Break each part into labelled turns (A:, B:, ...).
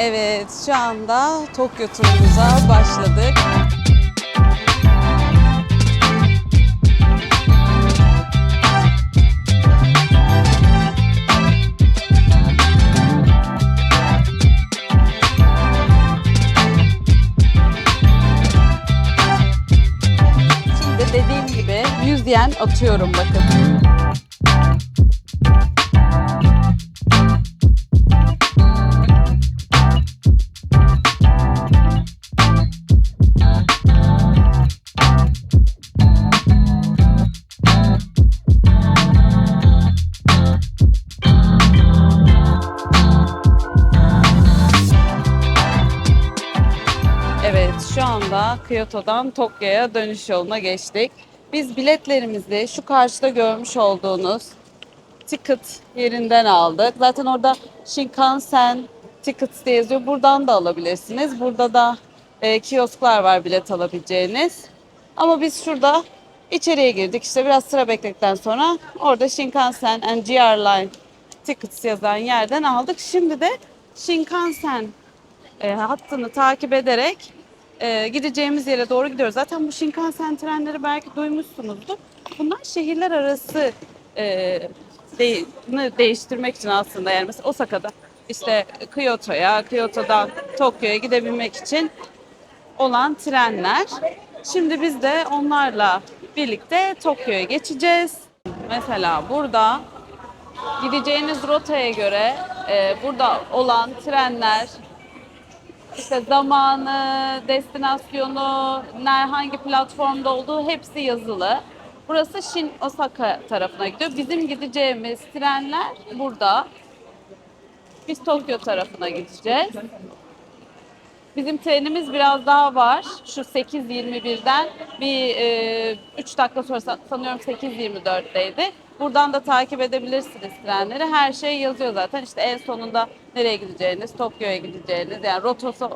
A: Evet, şu anda Tokyo turumuza başladık. Şimdi dediğim gibi 100 yen atıyorum bakın. Evet, şu anda Kyoto'dan Tokyo'ya dönüş yoluna geçtik. Biz biletlerimizi şu karşıda görmüş olduğunuz ticket yerinden aldık. Zaten orada Shinkansen Tickets diye yazıyor. Buradan da alabilirsiniz. Burada da kiosklar var bilet alabileceğiniz. Ama biz şurada içeriye girdik. İşte biraz sıra bekledikten sonra orada Shinkansen and GR Line Tickets yazan yerden aldık. Şimdi de Shinkansen hattını takip ederek gideceğimiz yere doğru gidiyoruz. Zaten bu Shinkansen trenleri belki duymuşsunuzdur. Bunlar şehirler arası değiştirmek için aslında, yani mesela Osaka'da işte Kyoto'ya, Kyoto'dan Tokyo'ya gidebilmek için olan trenler. Şimdi biz de onlarla birlikte Tokyo'ya geçeceğiz. Mesela burada gideceğiniz rotaya göre burada olan trenler İşte zamanı, destinasyonu, hangi platformda olduğu hepsi yazılı. Burası Shin Osaka tarafına gidiyor. Bizim gideceğimiz trenler burada. Biz Tokyo tarafına gideceğiz. Bizim trenimiz biraz daha var. Şu 8.21'den bir 3 dakika sonra sanıyorum 8.24'teydi. Buradan da takip edebilirsiniz trenleri. Her şey yazıyor zaten. İşte en sonunda nereye gideceğiniz, Tokyo'ya gideceğiniz, yani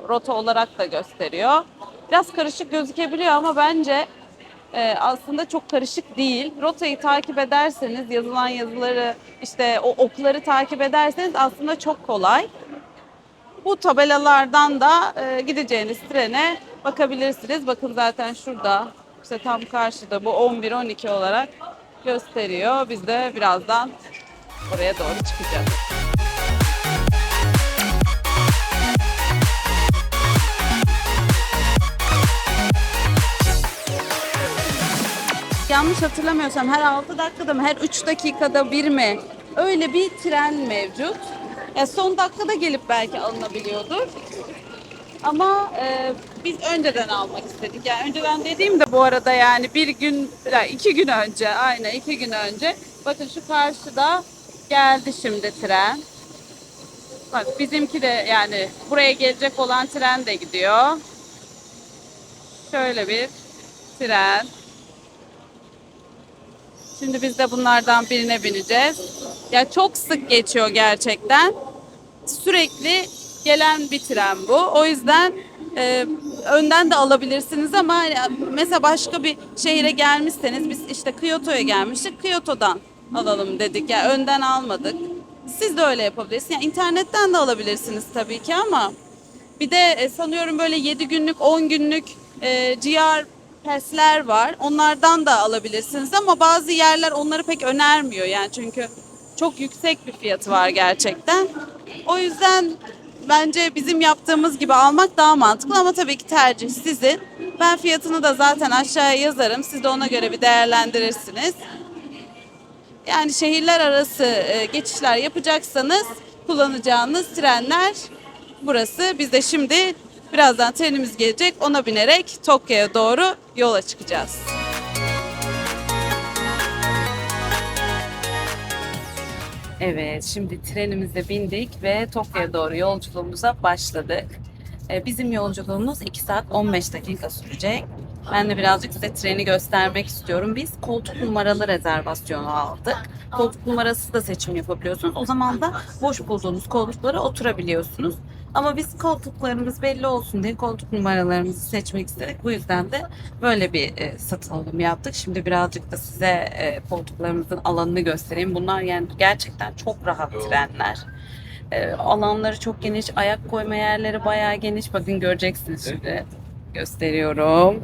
A: rota olarak da gösteriyor. Biraz karışık gözükebiliyor ama bence aslında çok karışık değil. Rotayı takip ederseniz, yazılan yazıları, işte o okları takip ederseniz aslında çok kolay. Bu tabelalardan da gideceğiniz trene bakabilirsiniz. Bakın zaten şurada, işte tam karşıda bu 11-12 olarak gösteriyor. Biz de birazdan oraya doğru çıkacağız. Yanlış hatırlamıyorsam her 6 dakikada mı, her 3 dakikada bir mi? Öyle bir tren mevcut. Ya son dakikada gelip belki alınabiliyordur. Ama biz önceden almak istedik. Yani önceden dediğim de bu arada yani bir gün, yani 2 gün önce, aynen 2 gün önce. Bakın şu karşıda geldi şimdi tren. Bak bizimki de, yani buraya gelecek olan tren de gidiyor. Şöyle bir tren. Şimdi biz de bunlardan birine bineceğiz. Ya çok sık geçiyor gerçekten. Sürekli gelen bir tren bu. O yüzden önden de alabilirsiniz ama mesela başka bir şehire gelmişseniz, biz işte Kyoto'ya gelmiştik. Kyoto'dan alalım dedik. Yani önden almadık. Siz de öyle yapabilirsiniz. Yani internetten de alabilirsiniz tabii ki ama bir de sanıyorum böyle 7 günlük, 10 günlük GR Pass'ler var. Onlardan da alabilirsiniz ama bazı yerler onları pek önermiyor. Yani çünkü çok yüksek bir fiyatı var gerçekten. O yüzden bence bizim yaptığımız gibi almak daha mantıklı ama tabii ki tercih sizin. Ben fiyatını da zaten aşağıya yazarım. Siz de ona göre bir değerlendirirsiniz. Yani şehirler arası geçişler yapacaksanız kullanacağınız trenler burası. Biz de şimdi birazdan trenimiz gelecek. Ona binerek Tokyo'ya doğru yola çıkacağız. Evet, şimdi trenimize bindik ve Tokyo'ya doğru yolculuğumuza başladık. Bizim yolculuğumuz 2 saat 15 dakika sürecek. Ben de birazcık size treni göstermek istiyorum. Biz koltuk numaralı rezervasyonu aldık. Koltuk numarası da seçim yapabiliyorsunuz. O zaman da boş bulduğunuz koltuklara oturabiliyorsunuz. Ama biz koltuklarımız belli olsun diye koltuk numaralarımızı seçmek istedik. Bu yüzden de böyle bir satın alım yaptık. Şimdi birazcık da size koltuklarımızın alanını göstereyim. Bunlar yani gerçekten çok rahat trenler. Alanları çok geniş, ayak koyma yerleri bayağı geniş. Bakın göreceksiniz şimdi. Gösteriyorum.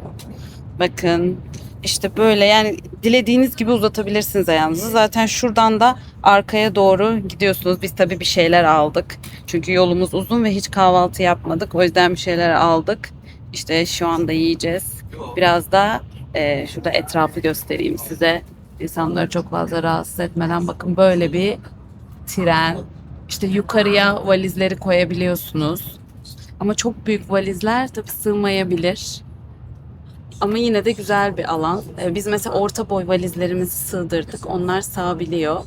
A: Bakın işte böyle yani dilediğiniz gibi uzatabilirsiniz ayağınızı. Zaten şuradan da arkaya doğru gidiyorsunuz. Biz tabii bir şeyler aldık. Çünkü yolumuz uzun ve hiç kahvaltı yapmadık. O yüzden bir şeyler aldık. İşte şu anda yiyeceğiz. Biraz da şurada etrafı göstereyim size. İnsanları çok fazla rahatsız etmeden bakın böyle bir tren. İşte yukarıya valizleri koyabiliyorsunuz. Ama çok büyük valizler tabii sığmayabilir. Ama yine de güzel bir alan. Biz mesela orta boy valizlerimizi sığdırdık. Onlar sığabiliyor.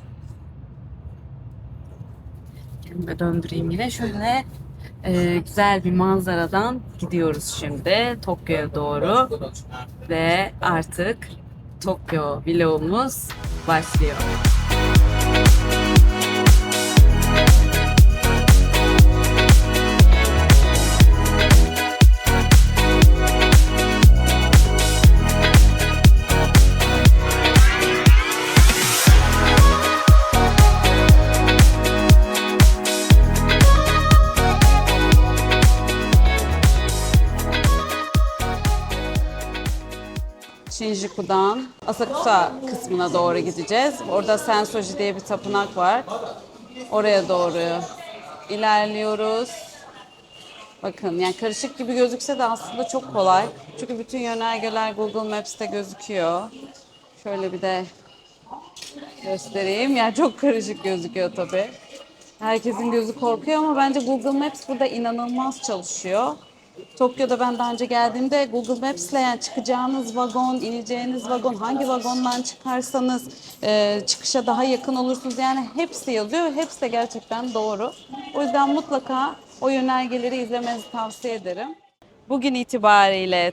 A: Kendime döndüreyim yine. Şöyle güzel bir manzaradan gidiyoruz şimdi Tokyo'ya doğru. Ve artık Tokyo vlogumuz başlıyor. Shinjuku'dan Asakusa kısmına doğru gideceğiz. Orada Sensoji diye bir tapınak var. Oraya doğru ilerliyoruz. Bakın yani karışık gibi gözükse de aslında çok kolay. Çünkü bütün yönergeler Google Maps'te gözüküyor. Şöyle bir de göstereyim. Yani çok karışık gözüküyor tabii. Herkesin gözü korkuyor ama bence Google Maps burada inanılmaz çalışıyor. Tokyo'da ben daha önce geldiğimde Google Maps'le yani çıkacağınız vagon, ineceğiniz vagon, hangi vagondan çıkarsanız çıkışa daha yakın olursunuz. Yani hepsi yazıyor ve hepsi de gerçekten doğru. O yüzden mutlaka o yönergeleri izlemenizi tavsiye ederim. Bugün itibariyle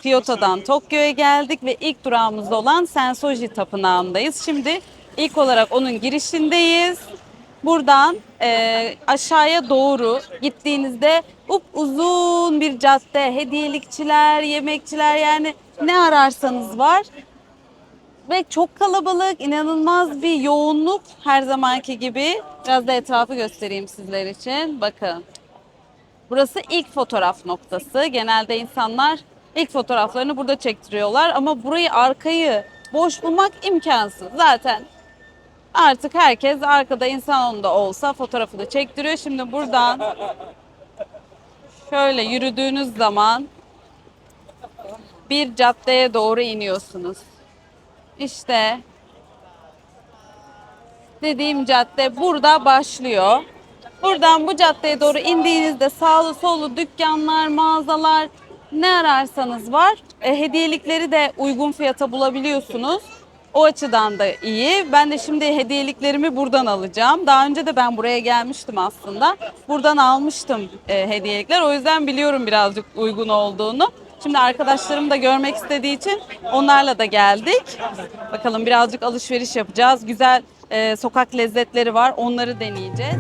A: Kyoto'dan Tokyo'ya geldik ve ilk durağımız olan Sensoji Tapınağı'ndayız. Şimdi ilk olarak onun girişindeyiz. Buradan aşağıya doğru gittiğinizde uzun bir cadde, hediyelikçiler, yemekçiler yani ne ararsanız var. Ve çok kalabalık, inanılmaz bir yoğunluk her zamanki gibi. Biraz da etrafı göstereyim sizler için. Bakın. Burası ilk fotoğraf noktası. Genelde insanlar ilk fotoğraflarını burada çektiriyorlar ama arkayı boş bulmak imkansız. Zaten artık herkes arkada insan onda olsa fotoğrafını çektiriyor. Şimdi buradan şöyle yürüdüğünüz zaman bir caddeye doğru iniyorsunuz. İşte dediğim cadde burada başlıyor. Buradan bu caddeye doğru indiğinizde sağlı sollu dükkanlar, mağazalar ne ararsanız var. Hediyelikleri de uygun fiyata bulabiliyorsunuz. O açıdan da iyi. Ben de şimdi hediyeliklerimi buradan alacağım. Daha önce de ben buraya gelmiştim aslında. Buradan almıştım hediyelikler. O yüzden biliyorum birazcık uygun olduğunu. Şimdi arkadaşlarım da görmek istediği için onlarla da geldik. Bakalım birazcık alışveriş yapacağız. Güzel sokak lezzetleri var. Onları deneyeceğiz.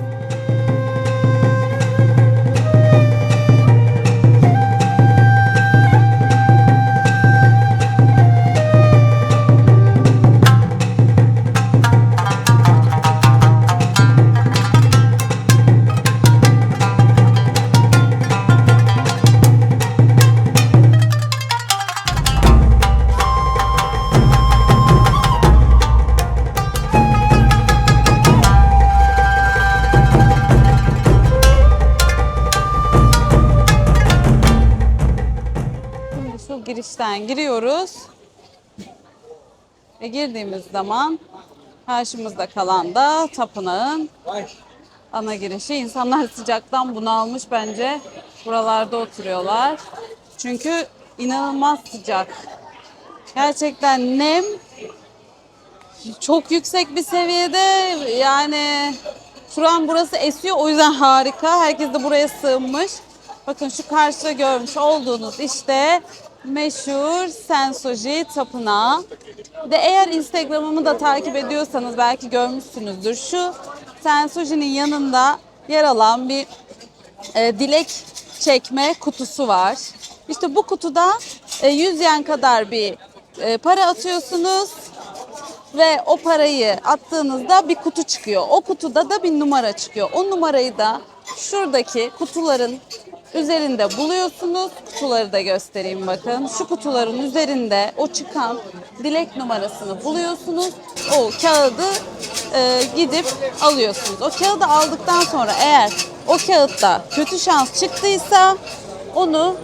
A: Girişten giriyoruz ve girdiğimiz zaman karşımızda kalan da tapınağın ana girişi. İnsanlar sıcaktan bunalmış bence buralarda oturuyorlar. Çünkü inanılmaz sıcak. Gerçekten nem çok yüksek bir seviyede yani şu an burası esiyor o yüzden harika. Herkes de buraya sığınmış. Bakın şu karşıda görmüş olduğunuz işte meşhur Sensoji Tapınağı. De eğer Instagram'ımı da takip ediyorsanız belki görmüşsünüzdür. Şu Sensoji'nin yanında yer alan bir dilek çekme kutusu var. İşte bu kutuda 100 yen kadar bir para atıyorsunuz ve o parayı attığınızda bir kutu çıkıyor. O kutuda da bir numara çıkıyor. O numarayı da şuradaki kutuların üzerinde buluyorsunuz. Kutuları da göstereyim bakın. Şu kutuların üzerinde o çıkan dilek numarasını buluyorsunuz. O kağıdı gidip alıyorsunuz. O kağıdı aldıktan sonra eğer o kağıtta kötü şans çıktıysa onu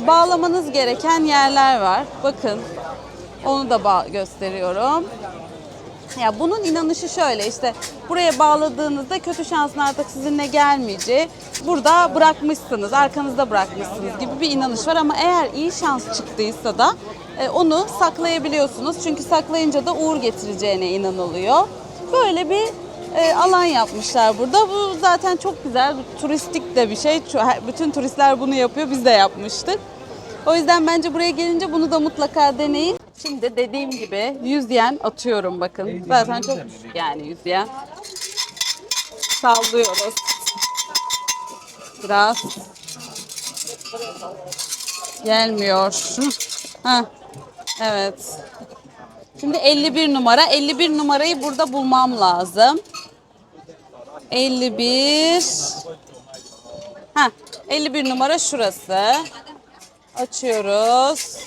A: bağlamanız gereken yerler var. Bakın onu da gösteriyorum. Ya bunun inanışı şöyle, işte buraya bağladığınızda kötü şansın artık sizinle gelmeyeceği, burada bırakmışsınız, arkanızda bırakmışsınız gibi bir inanış var. Ama eğer iyi şans çıktıysa da onu saklayabiliyorsunuz. Çünkü saklayınca da uğur getireceğine inanılıyor. Böyle bir alan yapmışlar burada. Bu zaten çok güzel, turistik de bir şey. Bütün turistler bunu yapıyor, biz de yapmıştık. O yüzden bence buraya gelince bunu da mutlaka deneyin. Şimdi dediğim gibi 100 yen atıyorum bakın. Zaten çok düşük yani 100 yen. Sallıyoruz. Biraz gelmiyor. Heh, evet. Şimdi 51 numara. 51 numarayı burada bulmam lazım. 51. Heh, 51 numara şurası. Açıyoruz.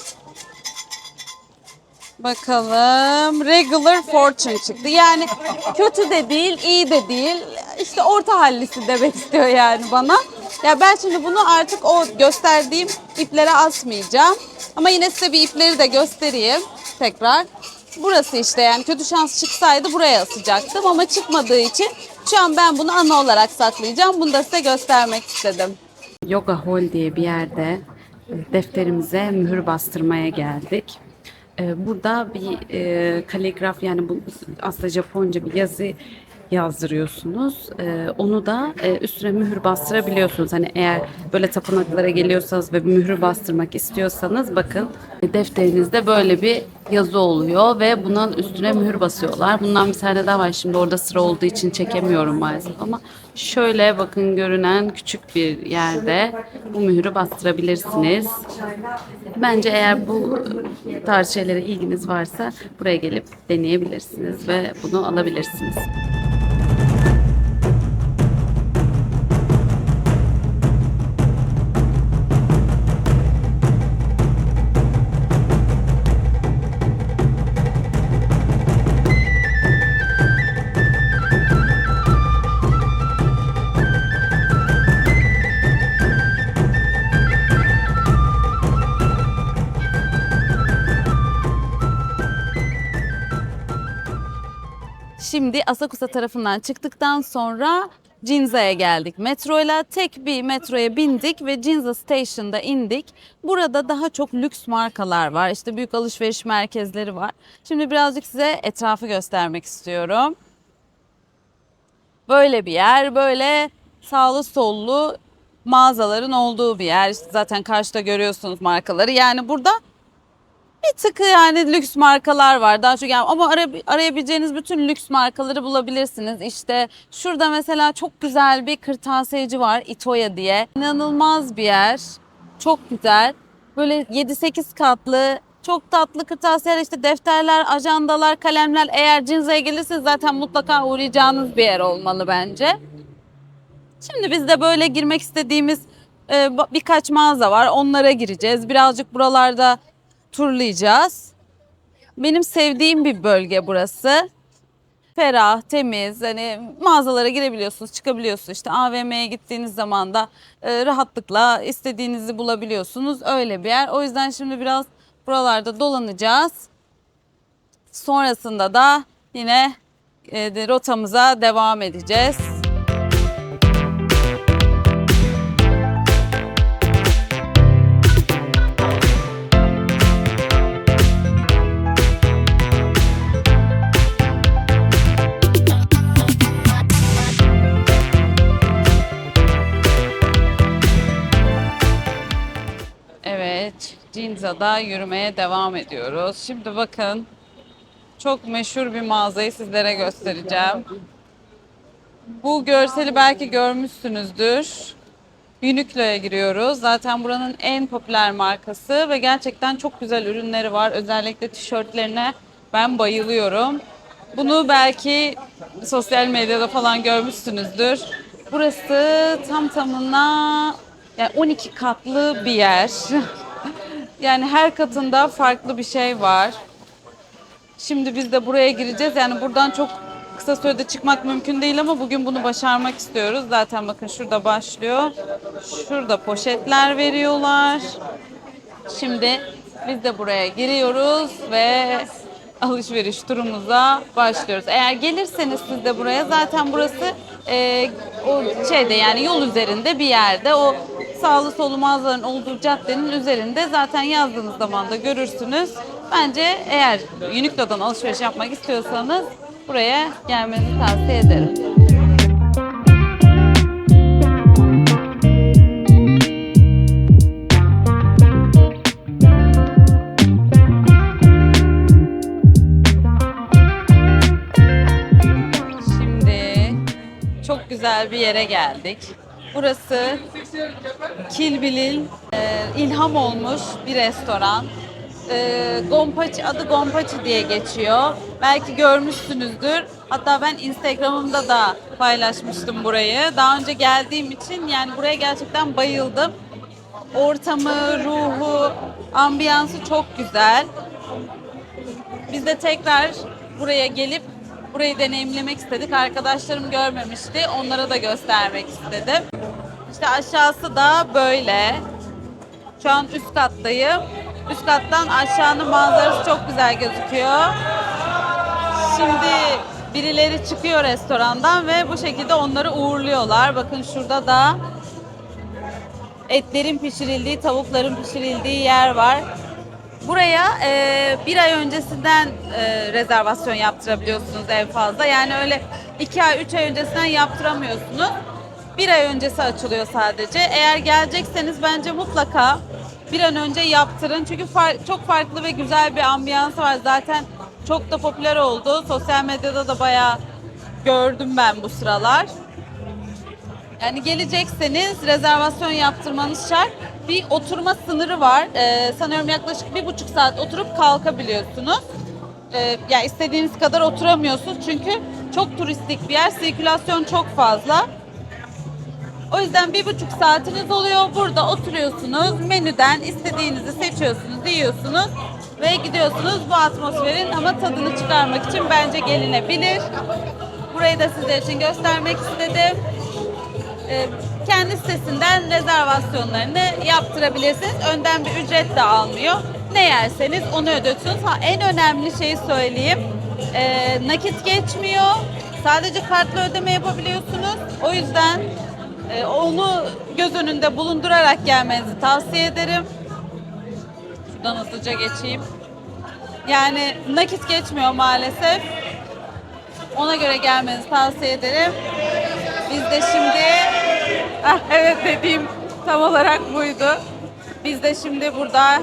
A: Bakalım. Regular fortune çıktı. Yani kötü de değil, iyi de değil. İşte orta hallisi demek istiyor yani bana. Ya ben şimdi bunu artık o gösterdiğim iplere asmayacağım. Ama yine size bir ipleri de göstereyim tekrar. Burası işte, yani kötü şans çıksaydı buraya asacaktım ama çıkmadığı için şu an ben bunu ana olarak saklayacağım. Bunu da size göstermek istedim. Yoga Hall diye bir yerde defterimize mühür bastırmaya geldik. Burada bir kaligraf, yani bu aslında Japonca bir yazı yazdırıyorsunuz. Onu da üstüne mühür bastırabiliyorsunuz. Hani eğer böyle tapınaklara geliyorsanız ve bir mühür bastırmak istiyorsanız bakın defterinizde böyle bir yazı oluyor ve bunun üstüne mühür basıyorlar. Bundan bir tane daha var. Şimdi orada sıra olduğu için çekemiyorum maalesef ama şöyle bakın, görünen küçük bir yerde bu mühürü bastırabilirsiniz. Bence eğer bu tarz şeylere ilginiz varsa buraya gelip deneyebilirsiniz ve bunu alabilirsiniz. Şimdi Asakusa tarafından çıktıktan sonra Ginza'ya geldik. Metroyla tek bir metroya bindik ve Ginza Station'da indik. Burada daha çok lüks markalar var. İşte büyük alışveriş merkezleri var. Şimdi birazcık size etrafı göstermek istiyorum. Böyle bir yer, böyle sağlı sollu mağazaların olduğu bir yer. İşte zaten karşıda görüyorsunuz markaları. Yani burada bir tık yani lüks markalar var daha çok, yani ama arayabileceğiniz bütün lüks markaları bulabilirsiniz. İşte şurada mesela çok güzel bir kırtasiyeci var, Itoya diye. İnanılmaz bir yer. Çok güzel. Böyle 7-8 katlı çok tatlı kırtasiyeler, işte defterler, ajandalar, kalemler. Eğer Ginza'ya gelirseniz zaten mutlaka uğrayacağınız bir yer olmalı bence. Şimdi biz de böyle girmek istediğimiz birkaç mağaza var. Onlara gireceğiz. Birazcık buralarda turlayacağız. Benim sevdiğim bir bölge burası. Ferah, temiz, hani mağazalara girebiliyorsunuz, çıkabiliyorsunuz. İşte AVM'ye gittiğiniz zaman da rahatlıkla istediğinizi bulabiliyorsunuz. Öyle bir yer. O yüzden şimdi biraz buralarda dolanacağız. Sonrasında da yine rotamıza devam edeceğiz. Evet, Ginza'da yürümeye devam ediyoruz. Şimdi bakın, çok meşhur bir mağazayı sizlere göstereceğim. Bu görseli belki görmüşsünüzdür. Uniqlo'ya giriyoruz. Zaten buranın en popüler markası ve gerçekten çok güzel ürünleri var. Özellikle tişörtlerine Ben bayılıyorum. Bunu belki sosyal medyada falan görmüşsünüzdür. Burası tam tamına yani 12 katlı bir yer. Yani her katında farklı bir şey var. Şimdi biz de buraya gireceğiz. Yani buradan çok kısa sürede çıkmak mümkün değil ama bugün bunu başarmak istiyoruz. Zaten bakın şurada başlıyor. Şurada poşetler veriyorlar. Şimdi biz de buraya giriyoruz ve alışveriş turumuza başlıyoruz. Eğer gelirseniz siz de buraya, zaten burası o şeyde yani yol üzerinde bir yerde, o sağlı solu mağazaların olduğu caddenin üzerinde, zaten yazdığınız zaman da görürsünüz. Bence eğer Uniqlo'dan alışveriş yapmak istiyorsanız buraya gelmenizi tavsiye ederim. Şimdi çok güzel bir yere geldik. Burası Kill Bill'in ilham olmuş bir restoran. Gompaçı, adı Gompaçı diye geçiyor. Belki görmüşsünüzdür. Hatta ben Instagram'ımda da paylaşmıştım burayı. Daha önce geldiğim için yani buraya gerçekten bayıldım. Ortamı, ruhu, ambiyansı çok güzel. Biz de tekrar buraya gelip burayı deneyimlemek istedik. Arkadaşlarım görmemişti. Onlara da göstermek istedim. İşte aşağısı da böyle. Şu an üst kattayım. Üst kattan aşağının manzarası çok güzel gözüküyor. Şimdi birileri çıkıyor restorandan ve bu şekilde onları uğurluyorlar. Bakın şurada da etlerin pişirildiği, tavukların pişirildiği yer var. Buraya bir ay öncesinden rezervasyon yaptırabiliyorsunuz en fazla. Yani öyle 2 ay, 3 ay öncesinden yaptıramıyorsunuz. Bir ay öncesi açılıyor sadece. Eğer gelecekseniz bence mutlaka bir an önce yaptırın. Çünkü çok farklı ve güzel bir ambiyansı var. Zaten çok da popüler oldu. Sosyal medyada da bayağı gördüm ben bu sıralar. Yani gelecekseniz rezervasyon yaptırmanız şart. Bir oturma sınırı var. Sanıyorum yaklaşık 1,5 saat oturup kalkabiliyorsunuz. Yani istediğiniz kadar oturamıyorsunuz. Çünkü çok turistik bir yer. Sirkülasyon çok fazla. O yüzden 1,5 saatiniz oluyor. Burada oturuyorsunuz. Menüden istediğinizi seçiyorsunuz, yiyorsunuz ve gidiyorsunuz. Bu atmosferin ama tadını çıkarmak için bence gelinebilir. Burayı da sizler için göstermek istedim. Kendi sitesinden rezervasyonlarını yaptırabilirsiniz. Önden bir ücret de almıyor. Ne yerseniz onu ödüyorsunuz. En önemli şeyi söyleyeyim. Nakit geçmiyor. Sadece kartla ödeme yapabiliyorsunuz. O yüzden onu göz önünde bulundurarak gelmenizi tavsiye ederim. Şuradan hızlıca geçeyim. Yani nakit geçmiyor maalesef. Ona göre gelmenizi tavsiye ederim. Biz de şimdi evet, dediğim tam olarak buydu. Biz de şimdi burada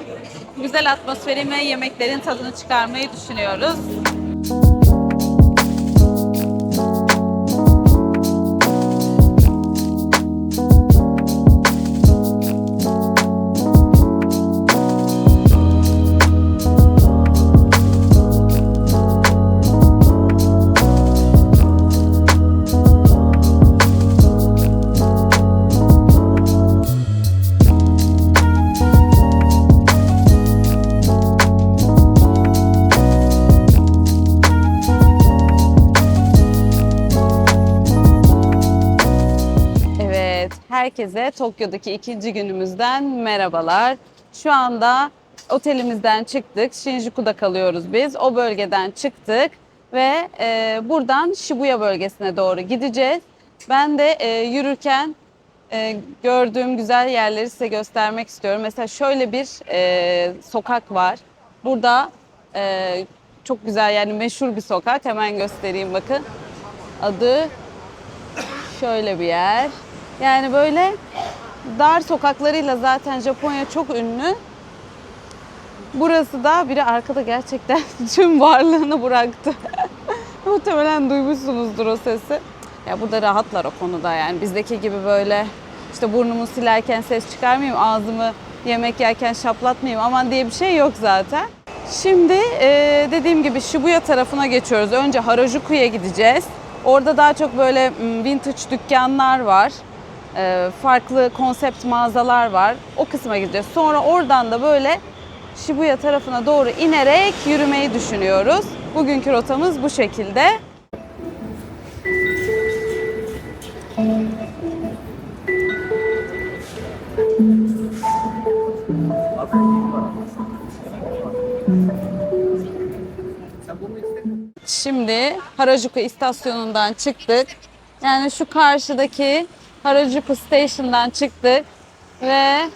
A: güzel atmosferin ve yemeklerin tadını çıkarmayı düşünüyoruz. Herkese Tokyo'daki ikinci günümüzden merhabalar. Şu anda otelimizden çıktık. Shinjuku'da kalıyoruz biz. O bölgeden çıktık ve buradan Shibuya bölgesine doğru gideceğiz. Ben de yürürken gördüğüm güzel yerleri size göstermek istiyorum. Mesela şöyle bir sokak var. Burada çok güzel, yani meşhur bir sokak. Hemen göstereyim, bakın. Adı şöyle bir yer. Yani böyle dar sokaklarıyla zaten Japonya çok ünlü. Burası da, biri arkada gerçekten tüm varlığını bıraktı. Muhtemelen duymuşsunuzdur o sesi. Ya burada rahatlar o konuda yani. Bizdeki gibi böyle işte burnumu silerken ses çıkarmayayım, ağzımı yemek yerken şaplatmayayım aman diye bir şey yok zaten. Şimdi dediğim gibi Shibuya tarafına geçiyoruz. Önce Harajuku'ya gideceğiz. Orada daha çok böyle vintage dükkanlar var. Farklı konsept mağazalar var. O kısma gideceğiz. Sonra oradan da böyle Shibuya tarafına doğru inerek yürümeyi düşünüyoruz. Bugünkü rotamız bu şekilde. Şimdi Harajuku istasyonundan çıktık. Yani şu karşıdaki Harajuku Station'dan çıktık ve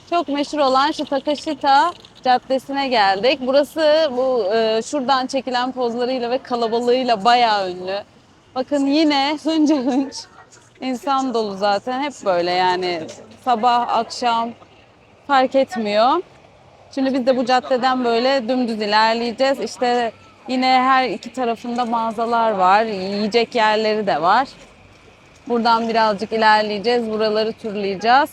A: çok meşhur olan şu Takashita Caddesi'ne geldik. Burası bu şuradan çekilen pozlarıyla ve kalabalığıyla bayağı ünlü. Bakın yine hınca hınç insan dolu zaten. Hep böyle yani sabah akşam fark etmiyor. Şimdi biz de bu caddeden böyle dümdüz ilerleyeceğiz. İşte yine her iki tarafında mağazalar var. Yiyecek yerleri de var. Buradan birazcık ilerleyeceğiz. Buraları turlayacağız.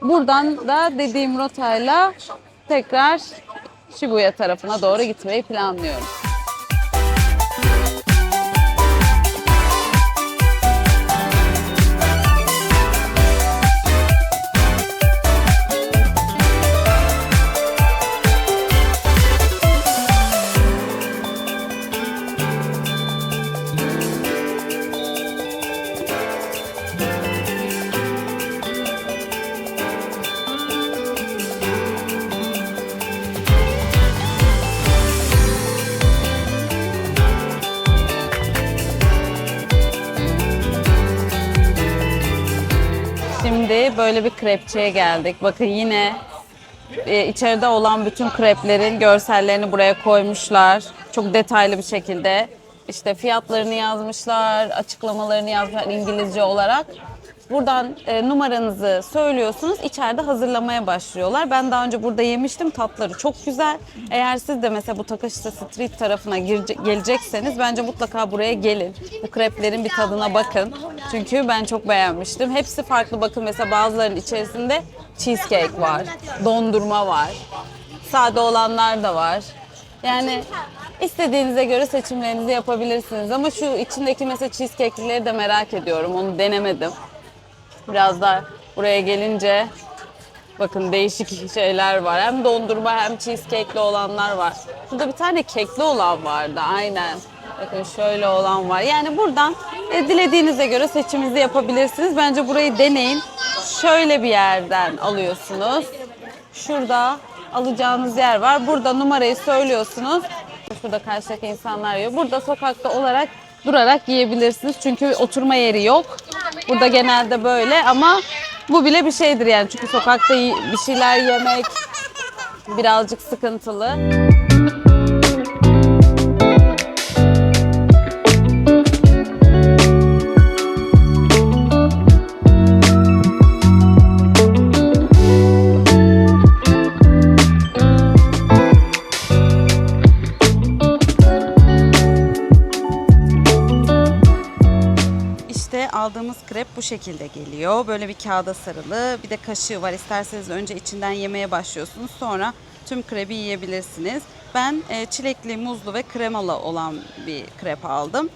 A: Buradan da dediğim rotayla tekrar Shibuya tarafına doğru gitmeyi planlıyorum. Şimdi böyle bir krepçiye geldik. Bakın yine içeride olan bütün kreplerin görsellerini buraya koymuşlar. Çok detaylı bir şekilde. İşte fiyatlarını yazmışlar, açıklamalarını yazmışlar İngilizce olarak. Buradan numaranızı söylüyorsunuz, içeride hazırlamaya başlıyorlar. Ben daha önce burada yemiştim, tatları çok güzel. Eğer siz de mesela bu Takashita Street tarafına gelecekseniz bence mutlaka buraya gelin. Bu kreplerin bir tadına bakın. Çünkü ben çok beğenmiştim. Hepsi farklı, bakın mesela bazılarının içerisinde cheesecake var, dondurma var, sade olanlar da var. Yani istediğinize göre seçimlerinizi yapabilirsiniz. Ama şu içindeki mesela cheesecake'leri de merak ediyorum, onu denemedim. Biraz da buraya gelince bakın değişik şeyler var. Hem dondurma hem cheesecake'li olanlar var. Burada bir tane kekli olan vardı aynen. Bakın şöyle olan var. Yani buradan dilediğinize göre seçiminizi yapabilirsiniz. Bence burayı deneyin. Şöyle bir yerden alıyorsunuz. Şurada alacağınız yer var. Burada numarayı söylüyorsunuz. Şurada karşıdaki insanlar yiyor. Burada sokakta olarak durarak yiyebilirsiniz. Çünkü oturma yeri yok. Burada genelde böyle ama bu bile bir şeydir yani. Çünkü sokakta bir şeyler yemek birazcık sıkıntılı. Aldığımız krep bu şekilde geliyor. Böyle bir kağıda sarılı. Bir de kaşığı var. İsterseniz önce içinden yemeye başlıyorsunuz. Sonra tüm krebi yiyebilirsiniz. Ben çilekli, muzlu ve kremalı olan bir krep aldım.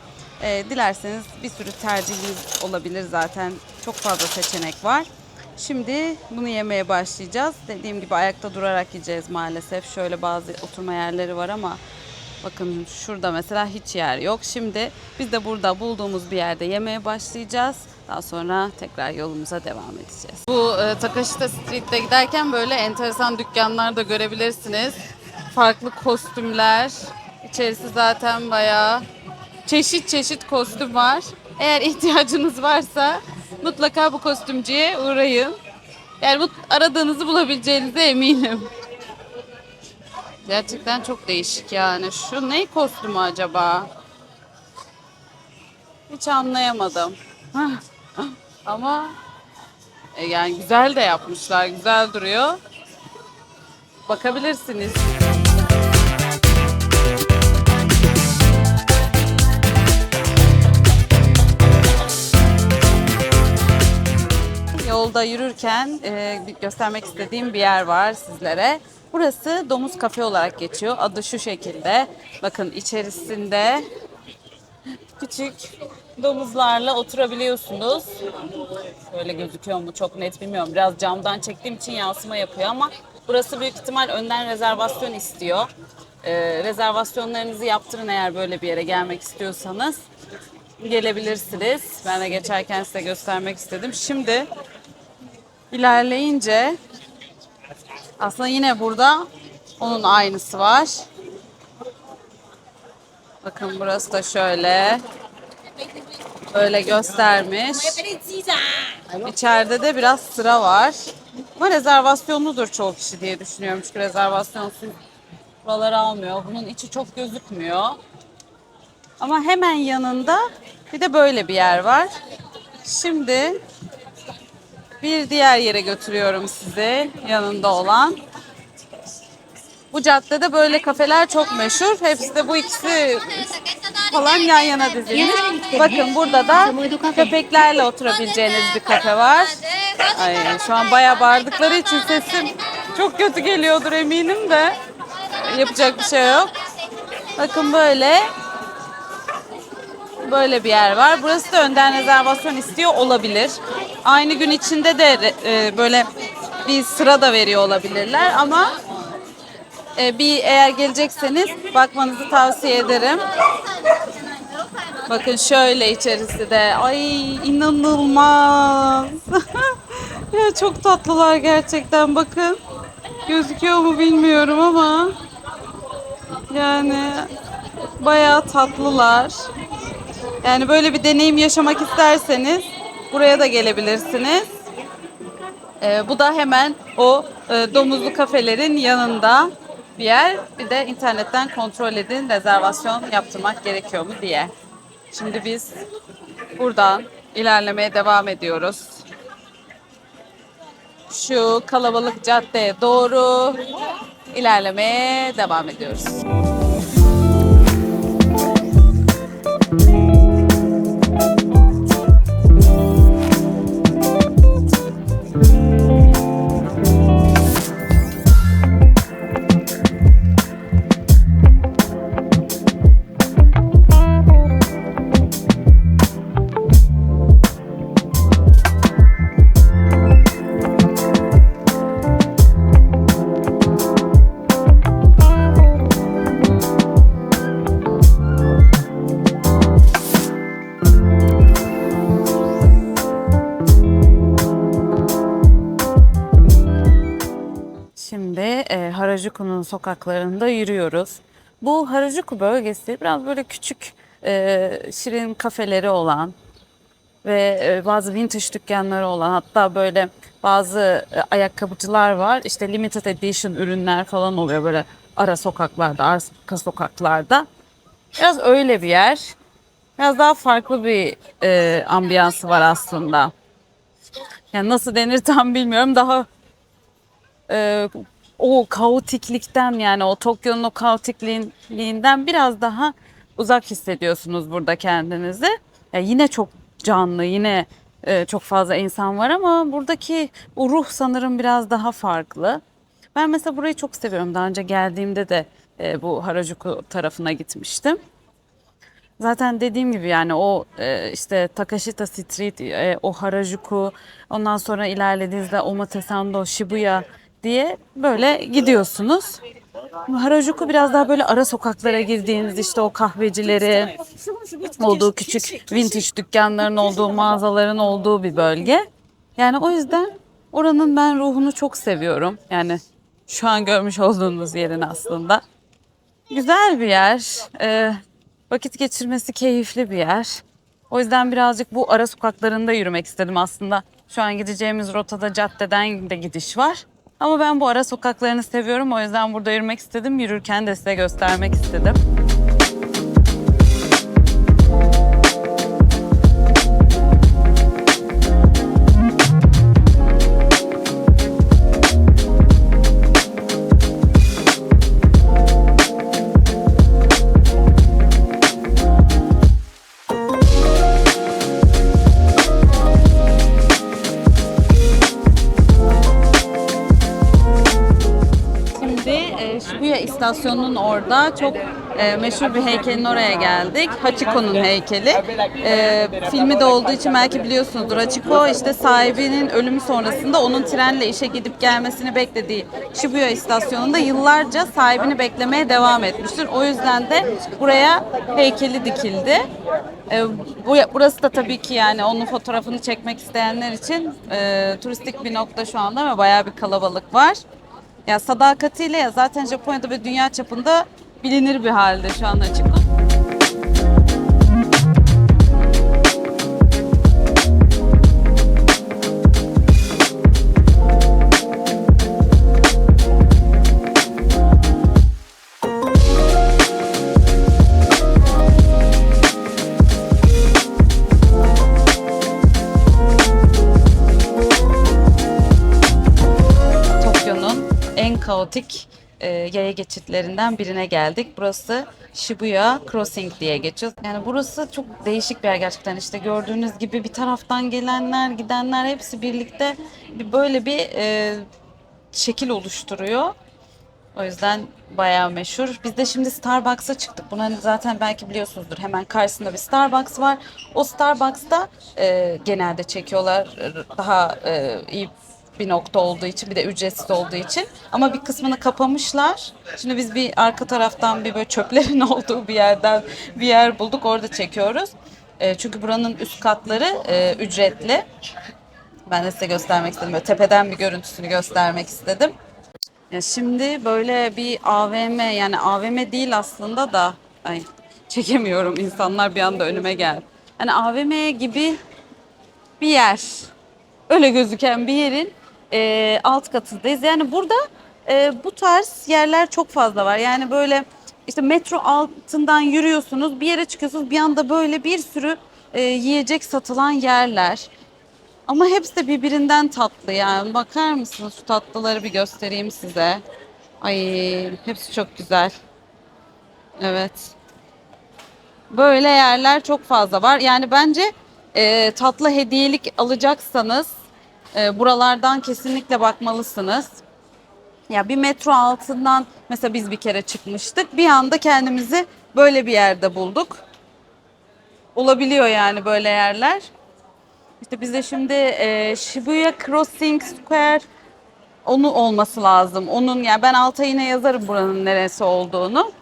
A: Dilerseniz bir sürü tercihiniz olabilir zaten. Çok fazla seçenek var. Şimdi bunu yemeye başlayacağız. Dediğim gibi ayakta durarak yiyeceğiz maalesef. Şöyle bazı oturma yerleri var ama bakın şurada mesela hiç yer yok. Şimdi biz de burada bulduğumuz bir yerde yemeye başlayacağız. Daha sonra tekrar yolumuza devam edeceğiz. Bu Takashita Street'te giderken böyle enteresan dükkanlar da görebilirsiniz. Farklı kostümler. İçerisi zaten bayağı çeşit çeşit kostüm var. Eğer ihtiyacınız varsa mutlaka bu kostümcüye uğrayın. Yani aradığınızı bulabileceğinize eminim. Gerçekten çok değişik yani. Şu ne kostümü acaba? Hiç anlayamadım. Ama yani güzel de yapmışlar. Güzel duruyor. Bakabilirsiniz. Yolda yürürken göstermek istediğim bir yer var sizlere. Burası Domuz Kafe olarak geçiyor. Adı şu şekilde. Bakın içerisinde küçük domuzlarla oturabiliyorsunuz. Böyle gözüküyor mu çok net bilmiyorum. Biraz camdan çektiğim için yansıma yapıyor ama burası büyük ihtimal önden rezervasyon istiyor. Rezervasyonlarınızı yaptırın eğer böyle bir yere gelmek istiyorsanız. Gelebilirsiniz. Ben de geçerken size göstermek istedim. Şimdi ilerleyince aslında yine burada onun aynısı var. Bakın burası da şöyle. Böyle göstermiş. İçeride de biraz sıra var. Ama rezervasyonludur çoğu kişi diye düşünüyorum. Çünkü rezervasyonsuz buraları almıyor. Bunun içi çok gözükmüyor. Ama hemen yanında bir de böyle bir yer var. Şimdi bir diğer yere götürüyorum sizi, yanında olan. Bu caddede böyle kafeler çok meşhur. Hepsi de bu ikisi falan yan yana dizilmiş. Bakın burada da köpeklerle oturabileceğiniz bir kafe var. Ay, şu an bayağı bağırdıkları için sesim çok kötü geliyordur eminim de. Yapacak bir şey yok. Bakın böyle bir yer var. Burası da önden rezervasyon istiyor olabilir. Aynı gün içinde de böyle bir sıra da veriyor olabilirler ama eğer gelecekseniz bakmanızı tavsiye ederim. Bakın şöyle içerisi de. Ay inanılmaz. Ya çok tatlılar gerçekten bakın. Gözüküyor mu bilmiyorum ama yani bayağı tatlılar. Yani böyle bir deneyim yaşamak isterseniz buraya da gelebilirsiniz. Bu da hemen o domuzlu kafelerin yanında bir yer. Bir de internetten kontrol edin rezervasyon yaptırmak gerekiyor mu diye. Şimdi biz buradan ilerlemeye devam ediyoruz. Şu kalabalık caddeye doğru ilerlemeye devam ediyoruz. Şimdi Harajuku'nun sokaklarında yürüyoruz. Bu Harajuku bölgesi biraz böyle küçük şirin kafeleri olan ve bazı vintage dükkanları olan, hatta böyle bazı ayakkabıcılar var. İşte limited edition ürünler falan oluyor böyle ara sokaklarda, arka sokaklarda. Biraz öyle bir yer. Biraz daha farklı bir ambiyansı var aslında. Yani nasıl denir tam bilmiyorum. Daha o kaotiklikten, yani o Tokyo'nun o kaotikliğinden biraz daha uzak hissediyorsunuz burada kendinizi. Yani yine çok canlı, yine çok fazla insan var ama buradaki o ruh sanırım biraz daha farklı. Ben mesela burayı çok seviyorum. Daha önce geldiğimde de bu Harajuku tarafına gitmiştim. Zaten dediğim gibi yani o işte Takashita Street, o Harajuku, ondan sonra ilerlediğinizde Omotesando, Shibuya diye böyle gidiyorsunuz. Harajuku biraz daha böyle ara sokaklara girdiğiniz, işte o kahvecileri olduğu, küçük vintage dükkanların olduğu, mağazaların olduğu bir bölge. Yani o yüzden oranın ben ruhunu çok seviyorum. Yani şu an görmüş olduğunuz yerin aslında. Güzel bir yer. Vakit geçirmesi keyifli bir yer. O yüzden birazcık bu ara sokaklarında yürümek istedim aslında. Şu an gideceğimiz rotada caddeden de gidiş var. Ama ben bu ara sokaklarını seviyorum. O yüzden burada yürümek istedim. Yürürken de size göstermek istedim. Şimdi istasyonunun orada çok meşhur bir heykelin oraya geldik. Hachiko'nun heykeli. Filmi de olduğu için belki biliyorsunuzdur. Hachiko işte sahibinin ölümü sonrasında onun trenle işe gidip gelmesini beklediği Shibuya istasyonunda yıllarca sahibini beklemeye devam etmiştir. O yüzden de buraya heykeli dikildi. Burası da tabii ki yani onun fotoğrafını çekmek isteyenler için turistik bir nokta şu anda ve bayağı bir kalabalık var. Ya sadakatiyle ya zaten Japonya'da ve dünya çapında bilinir bir halde şu an Hachiko. Kaotik yaya geçitlerinden birine geldik. Burası Shibuya Crossing diye geçiyor. Yani burası çok değişik bir yer gerçekten. İşte gördüğünüz gibi bir taraftan gelenler, gidenler hepsi birlikte böyle bir şekil oluşturuyor. O yüzden bayağı meşhur. Biz de şimdi Starbucks'a çıktık. Bunu hani zaten belki biliyorsunuzdur. Hemen karşısında bir Starbucks var. O Starbucks'ta genelde çekiyorlar. Daha iyi bir nokta olduğu için, bir de ücretsiz olduğu için. Ama bir kısmını kapamışlar. Şimdi biz bir arka taraftan bir böyle çöplerin olduğu bir yerden bir yer bulduk. Orada çekiyoruz. Çünkü buranın üst katları ücretli. Ben de size göstermek istedim. Böyle tepeden bir görüntüsünü göstermek istedim. Ya şimdi böyle bir AVM, yani AVM değil aslında da ay, çekemiyorum, insanlar bir anda önüme geldi. Yani AVM gibi bir yer. Öyle gözüken bir yerin alt katındayız. Yani burada bu tarz yerler çok fazla var. Yani böyle işte metro altından yürüyorsunuz, bir yere çıkıyorsunuz, bir anda böyle bir sürü yiyecek satılan yerler. Ama hepsi de birbirinden tatlı yani. Bakar mısınız, şu tatlıları bir göstereyim size. Ay, hepsi çok güzel. Evet. Böyle yerler çok fazla var. Yani bence tatlı hediyelik alacaksanız buralardan kesinlikle bakmalısınız. Ya bir metro altından mesela biz bir kere çıkmıştık. Bir anda kendimizi böyle bir yerde bulduk. Olabiliyor yani böyle yerler. İşte biz de şimdi Shibuya Crossing Square onu olması lazım. Onun yani ben alta yine yazarım buranın neresi olduğunu.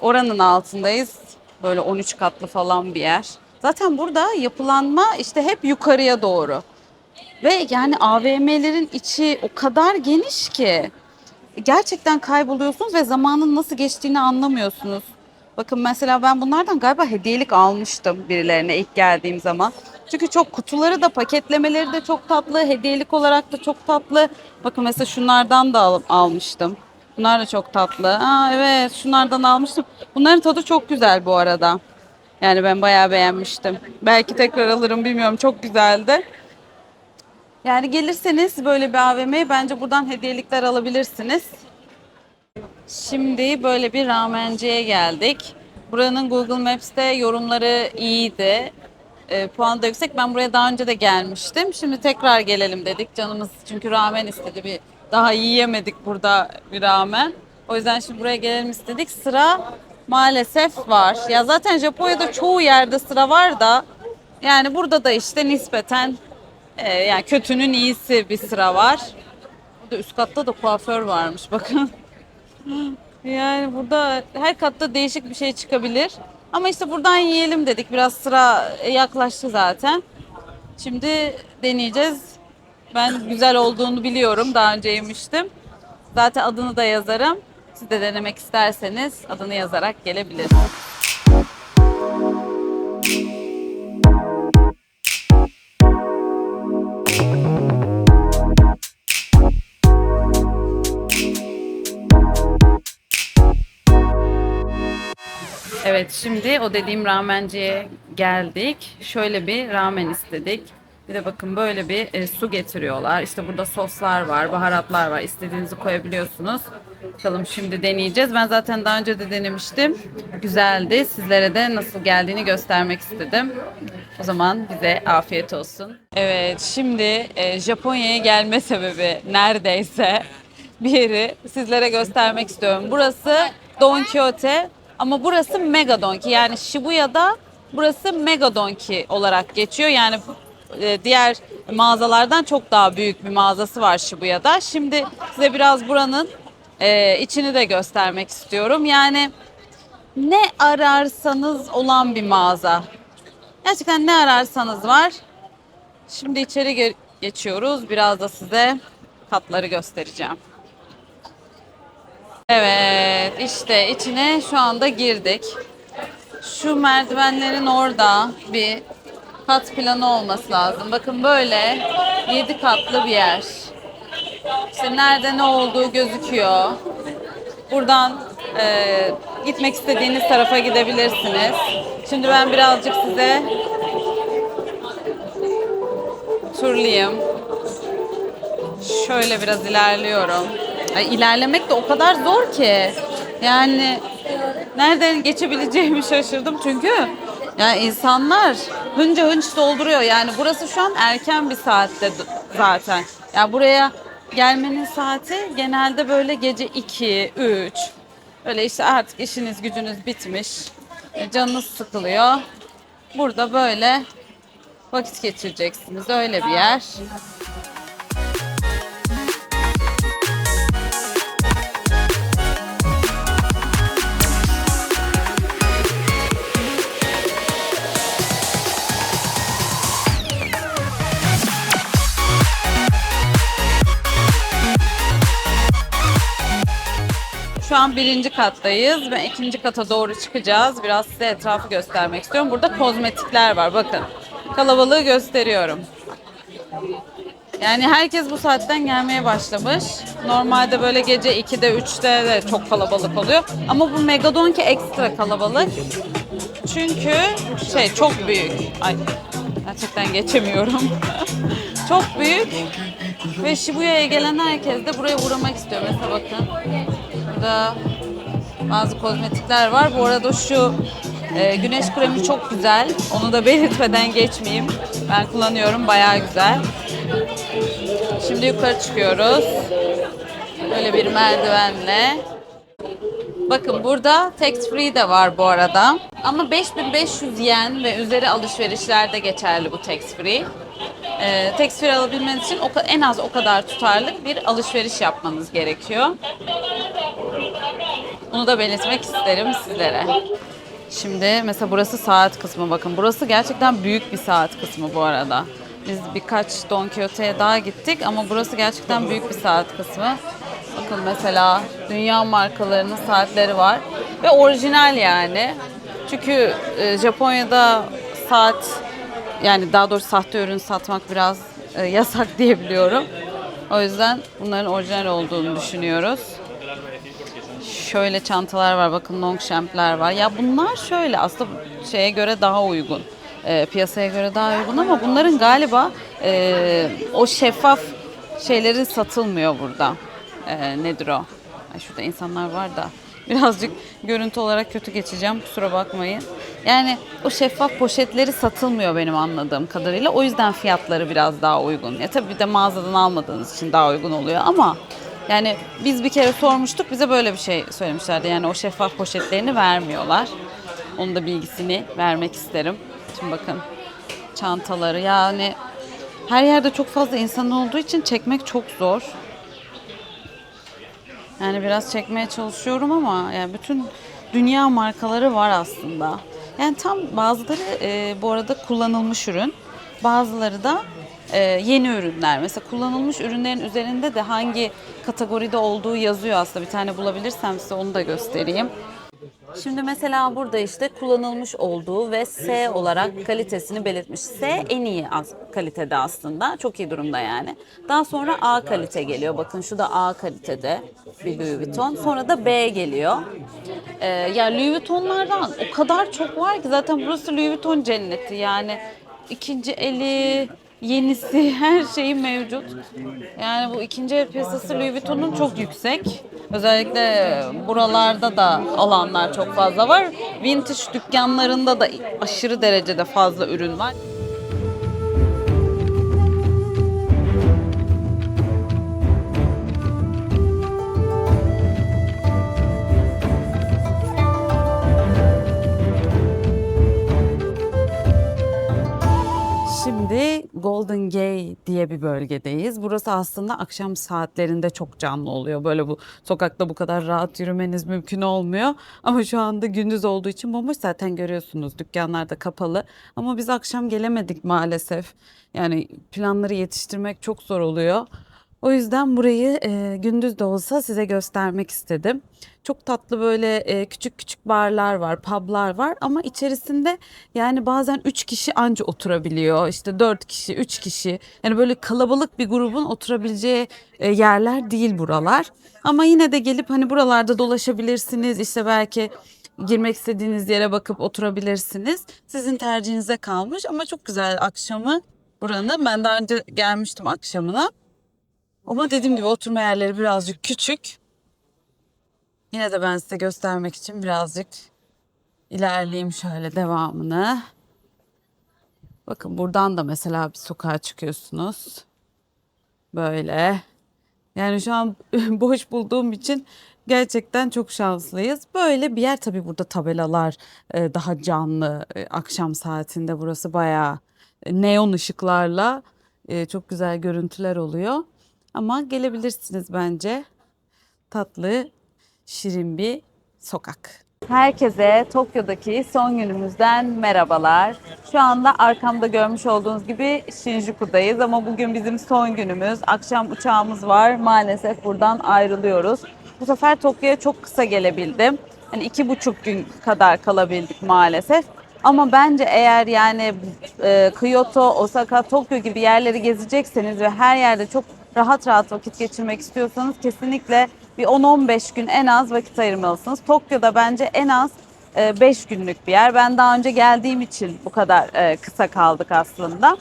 A: Oranın altındayız. Böyle 13 katlı falan bir yer. Zaten burada yapılanma işte hep yukarıya doğru. Ve yani AVM'lerin içi o kadar geniş ki gerçekten kayboluyorsunuz ve zamanın nasıl geçtiğini anlamıyorsunuz. Bakın mesela ben bunlardan galiba hediyelik almıştım birilerine ilk geldiğim zaman. Çünkü çok kutuları da paketlemeleri de çok tatlı, hediyelik olarak da çok tatlı. Bakın mesela şunlardan da almıştım. Bunlar da çok tatlı. Aa, evet, şunlardan almıştım. Bunların tadı çok güzel bu arada. Yani ben bayağı beğenmiştim. Belki tekrar alırım, bilmiyorum, çok güzeldi. Yani gelirseniz böyle bir AVM'ye bence buradan hediyelikler alabilirsiniz. Şimdi böyle bir ramenciye geldik. Buranın Google Maps'te yorumları iyiydi. Puanı da yüksek. Ben buraya daha önce de gelmiştim. Şimdi tekrar gelelim dedik. Canımız çünkü ramen istedi. Bir daha yiyemedik burada bir ramen. O yüzden şimdi buraya gelelim istedik. Sıra maalesef var. Ya zaten Japonya'da çoğu yerde sıra var da yani burada da işte nispeten yani kötünün iyisi bir sıra var. Burada üst katta da kuaför varmış bakın. Yani burada her katta değişik bir şey çıkabilir. Ama işte buradan yiyelim dedik. Biraz sıra yaklaştı zaten. Şimdi deneyeceğiz. Ben güzel olduğunu biliyorum. Daha önce yemiştim. Zaten adını da yazarım. Siz de denemek isterseniz adını yazarak gelebilirsiniz. Evet, şimdi o dediğim ramenciye geldik. Şöyle bir ramen istedik. Bir de bakın böyle bir su getiriyorlar. İşte burada soslar var, baharatlar var. İstediğinizi koyabiliyorsunuz. Bakalım şimdi deneyeceğiz. Ben zaten daha önce de denemiştim. Güzeldi. Sizlere de nasıl geldiğini göstermek istedim. O zaman bize afiyet olsun. Evet, şimdi Japonya'ya gelme sebebi neredeyse bir yeri sizlere göstermek istiyorum. Burası Don Quixote ama burası Mega Donki. Yani Shibuya'da burası Mega Donki olarak geçiyor. Yani diğer mağazalardan çok daha büyük bir mağazası var Shibuya'da. Şimdi size biraz buranın içini de göstermek istiyorum. Yani ne ararsanız olan bir mağaza. Gerçekten ne ararsanız var. Şimdi içeri geçiyoruz. Biraz da size katları göstereceğim. Evet, işte içine şu anda girdik. Şu merdivenlerin orada bir kat planı olması lazım. Bakın böyle 7 katlı bir yer. İşte nerede ne olduğu gözüküyor. Buradan gitmek istediğiniz tarafa gidebilirsiniz. Şimdi ben birazcık size turlayayım. Şöyle biraz ilerliyorum. İlerlemek de o kadar zor ki. Yani nereden geçebileceğimi şaşırdım çünkü yani insanlar hınca hınç dolduruyor. Yani burası şu an erken bir saatte zaten. Yani buraya gelmenin saati genelde böyle gece 2, 3. Öyle işte artık işiniz gücünüz bitmiş. Canınız sıkılıyor. Burada böyle vakit geçireceksiniz. Öyle bir yer. Şu an birinci kattayız ve ikinci kata doğru çıkacağız. Biraz size etrafı göstermek istiyorum. Burada kozmetikler var. Bakın kalabalığı gösteriyorum. Yani herkes bu saatten gelmeye başlamış. Normalde böyle gece 2'de 3'te de çok kalabalık oluyor. Ama bu Megadonki ekstra kalabalık. Çünkü çok büyük. Ay gerçekten geçemiyorum. Çok büyük. Ve Shibuya'ya gelen herkes de buraya uğramak istiyor. Mesela bakın. Burada bazı kozmetikler var. Bu arada şu güneş kremi çok güzel. Onu da belirtmeden geçmeyeyim. Ben kullanıyorum. Bayağı güzel. Şimdi yukarı çıkıyoruz. Böyle bir merdivenle. Bakın burada tax free de var bu arada. Ama 5500 yen ve üzeri alışverişlerde geçerli bu tax free. Tax free alabilmeniz için en az o kadar tutarlık bir alışveriş yapmanız gerekiyor. Bunu da belirtmek isterim sizlere. Şimdi mesela burası saat kısmı, bakın. Burası gerçekten büyük bir saat kısmı bu arada. Biz birkaç Don Quixote'ye daha gittik ama burası gerçekten büyük bir saat kısmı. Bakın mesela dünya markalarının saatleri var ve orijinal yani. Çünkü Japonya'da saat, yani daha doğrusu sahte ürün satmak biraz yasak diyebiliyorum. O yüzden bunların orijinal olduğunu düşünüyoruz. Şöyle çantalar var, bakın Longchamp'ler var. Ya bunlar şöyle aslında şeye göre daha uygun. Piyasaya göre daha uygun ama bunların galiba o şeffaf şeyleri satılmıyor burada. Nedir o? Ay, şurada insanlar var da birazcık görüntü olarak kötü geçeceğim, kusura bakmayın. Yani o şeffaf poşetleri satılmıyor benim anladığım kadarıyla. O yüzden fiyatları biraz daha uygun. Ya tabii bir de mağazadan almadığınız için daha uygun oluyor ama yani biz bir kere sormuştuk, bize böyle bir şey söylemişlerdi. Yani o şeffaf poşetlerini vermiyorlar. Onun da bilgisini vermek isterim. Şimdi bakın çantaları, yani her yerde çok fazla insan olduğu için çekmek çok zor. Yani biraz çekmeye çalışıyorum ama yani bütün dünya markaları var aslında. Yani tam bazıları bu arada kullanılmış ürün, bazıları da yeni ürünler. Mesela kullanılmış ürünlerin üzerinde de hangi kategoride olduğu yazıyor aslında. Bir tane bulabilirsem size onu da göstereyim. Şimdi mesela burada işte kullanılmış olduğu ve S olarak kalitesini belirtmiş. S en iyi kalitede aslında. Çok iyi durumda yani. Daha sonra A kalite geliyor. Bakın şu da A kalitede bir Louis Vuitton. Sonra da B geliyor. Yani Louis Vuitton'lardan o kadar çok var ki zaten burası Louis Vuitton cenneti. Yani ikinci eli, yenisi, her şeyi mevcut. Yani bu ikinci el piyasası Louis Vuitton'un çok yüksek. Özellikle buralarda da alanlar çok fazla var. Vintage dükkanlarında da aşırı derecede fazla ürün var. Tokyodaki diye bir bölgedeyiz. Burası aslında akşam saatlerinde çok canlı oluyor. Böyle bu sokakta bu kadar rahat yürümeniz mümkün olmuyor. Ama şu anda gündüz olduğu için bomboş, zaten görüyorsunuz dükkanlar da kapalı. Ama biz akşam gelemedik maalesef. Yani planları yetiştirmek çok zor oluyor. O yüzden burayı gündüz de olsa size göstermek istedim. Çok tatlı böyle küçük küçük barlar var, publar var ama içerisinde yani bazen 3 kişi anca oturabiliyor. İşte 4 kişi, 3 kişi. Yani böyle kalabalık bir grubun oturabileceği yerler değil buralar. Ama yine de gelip hani buralarda dolaşabilirsiniz. İşte belki girmek istediğiniz yere bakıp oturabilirsiniz. Sizin tercihinize kalmış ama çok güzel akşamı buranın. Ben daha önce gelmiştim akşamına. Ama dediğim gibi oturma yerleri birazcık küçük. Yine de ben size göstermek için birazcık ilerleyeyim şöyle devamını. Bakın buradan da mesela bir sokağa çıkıyorsunuz. Böyle. Yani şu an boş bulduğum için gerçekten çok şanslıyız. Böyle bir yer, tabii burada tabelalar daha canlı. Akşam saatinde burası bayağı neon ışıklarla çok güzel görüntüler oluyor. Ama gelebilirsiniz bence. Tatlı, şirin bir sokak. Herkese Tokyo'daki son günümüzden merhabalar. Şu anda arkamda görmüş olduğunuz gibi Shinjuku'dayız ama bugün bizim son günümüz. Akşam uçağımız var. Maalesef buradan ayrılıyoruz. Bu sefer Tokyo'ya çok kısa gelebildim. Hani 2,5 gün kadar kalabildik maalesef. Ama bence eğer yani Kyoto, Osaka, Tokyo gibi yerleri gezecekseniz ve her yerde çok rahat rahat vakit geçirmek istiyorsanız kesinlikle bir 10-15 gün en az vakit ayırmalısınız. Tokyo'da bence en az 5 günlük bir yer. Ben daha önce geldiğim için bu kadar kısa kaldık aslında.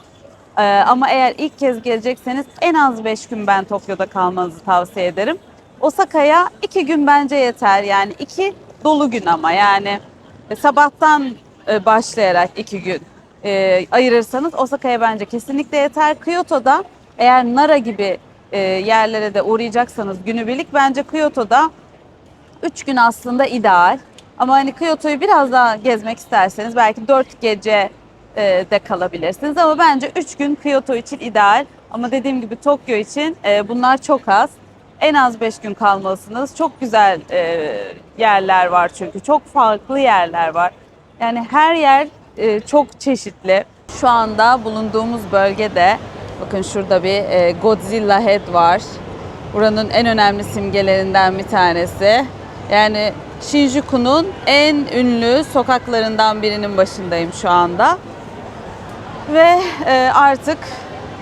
A: Ama eğer ilk kez gelecekseniz en az 5 gün ben Tokyo'da kalmanızı tavsiye ederim. Osaka'ya 2 gün bence yeter. Yani 2 dolu gün ama yani sabahtan başlayarak 2 gün ayırırsanız Osaka'ya bence kesinlikle yeter. Kyoto'da eğer Nara gibi yerlere de uğrayacaksanız günübirlik bence Kyoto'da 3 gün aslında ideal. Ama hani Kyoto'yu biraz daha gezmek isterseniz belki 4 gece de kalabilirsiniz. Ama bence 3 gün Kyoto için ideal. Ama dediğim gibi Tokyo için bunlar çok az. En az 5 gün kalmalısınız. Çok güzel yerler var çünkü. Çok farklı yerler var. Yani her yer çok çeşitli. Şu anda bulunduğumuz bölgede bakın şurada bir Godzilla Head var. Buranın en önemli simgelerinden bir tanesi. Yani Shinjuku'nun en ünlü sokaklarından birinin başındayım şu anda. Ve artık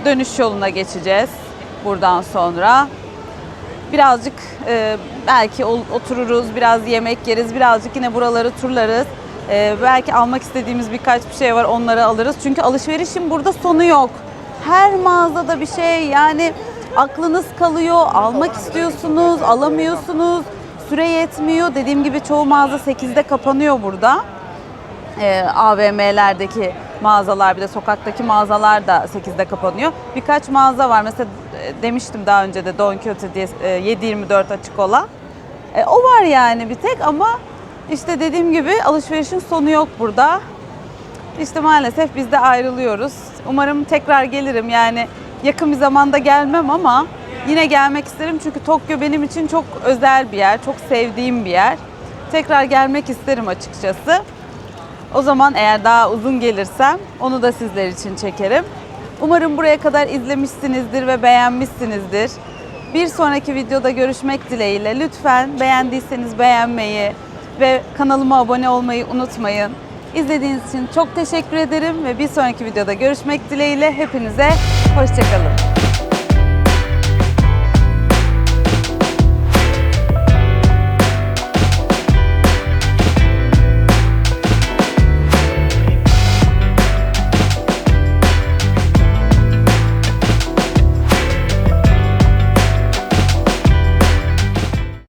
A: dönüş yoluna geçeceğiz buradan sonra. Birazcık belki otururuz, biraz yemek yeriz, birazcık yine buraları turlarız. Belki almak istediğimiz birkaç bir şey var, onları alırız. Çünkü alışverişin burada sonu yok. Her mağazada bir şey, yani aklınız kalıyor, almak istiyorsunuz, alamıyorsunuz, süre yetmiyor. Dediğim gibi çoğu mağaza 8'de kapanıyor burada. AVM'lerdeki mağazalar, bir de sokaktaki mağazalar da 8'de kapanıyor. Birkaç mağaza var mesela, demiştim daha önce de, Don Quijote diye 7/24 açık olan. O var yani bir tek, ama işte dediğim gibi alışverişin sonu yok burada. İşte maalesef biz de ayrılıyoruz. Umarım tekrar gelirim, yani yakın bir zamanda gelmem ama yine gelmek isterim. Çünkü Tokyo benim için çok özel bir yer, çok sevdiğim bir yer. Tekrar gelmek isterim açıkçası. O zaman eğer daha uzun gelirsem onu da sizler için çekerim. Umarım buraya kadar izlemişsinizdir ve beğenmişsinizdir. Bir sonraki videoda görüşmek dileğiyle. Lütfen beğendiyseniz beğenmeyi ve kanalıma abone olmayı unutmayın. İzlediğiniz için çok teşekkür ederim ve bir sonraki videoda görüşmek dileğiyle hepinize hoşça kalın.